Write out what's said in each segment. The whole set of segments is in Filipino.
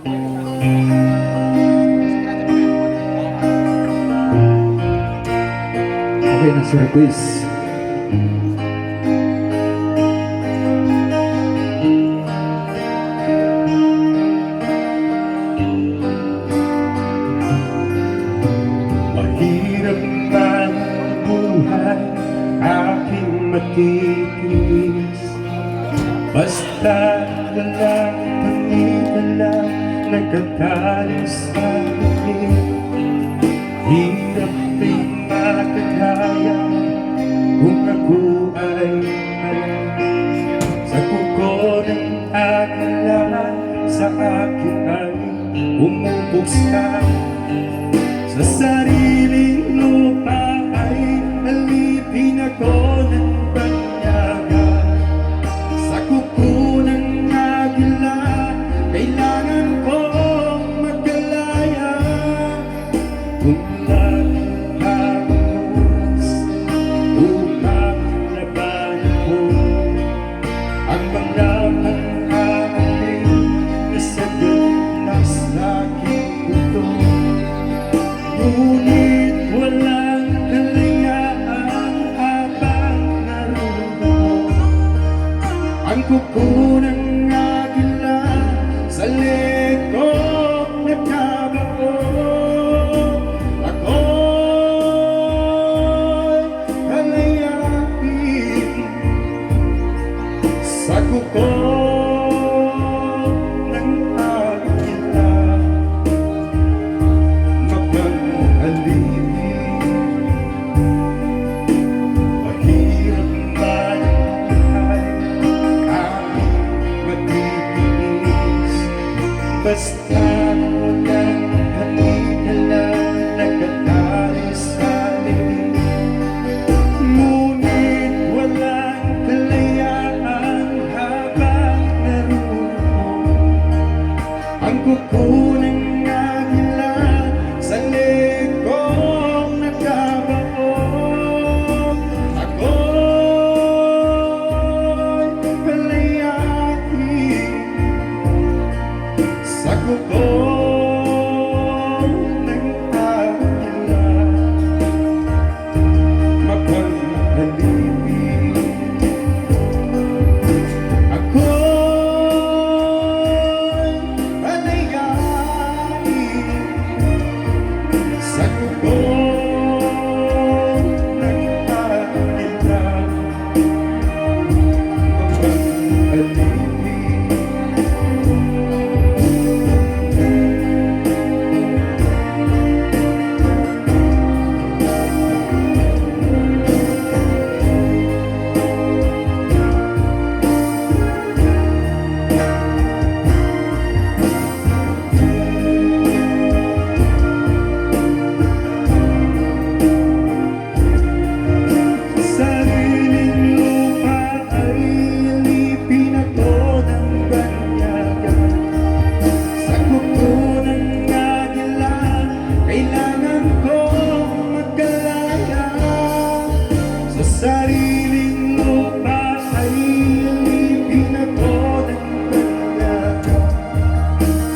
Okay na si Quiz. Mahirap man ang buhay, aking matitiis. Basta walang pangitala, nagkatalo sa akin. Hirap ay makakaya kung ako ay alam. Sa kuko ng akala, sa akin ay umubuksan. Sa sariling lupa ay alipin ako ng banyaga. Sa kuko ng agila, kailangan kong magkalaya. Kung laging halos upang labanan ko ang mga pang-aling na sagot na sa'king puto. Ngunit walang kalayaan habang naroon ang kuko ng agila sa lekong nagkabao. Ako'y kalayain sa kuko ng agila. Mahirap man ay aming matitiis. Basta walang kaligala, nagkatali sa lilim. Ngunit walang kalayaan habang naroon ang kuko ng agila sa lekong nagkabao. Ako'y kalayain sa kuko ng agila. Mapaghalipin ako'y kalayain sa kuko ng agila. Mapaghalipin sariling lupa ay alipin ako ng banyaga. Sa kuko ng agila, kailangan kong magkalaya. Sa sariling lupa ay alipin ako ng banyaga.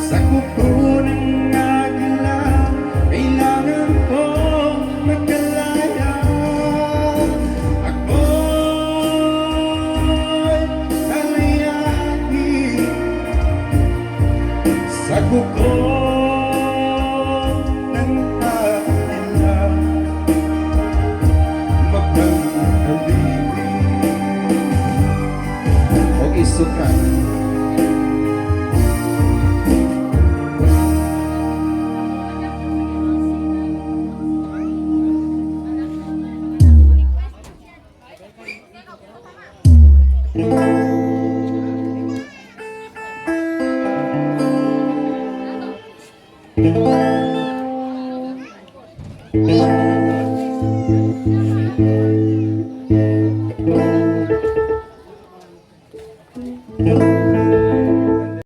Sa kuko ng agila, kailangan kong magkalaya. Ako'y kalayain sa kuko ng agila. Mapaghalipin O isukan.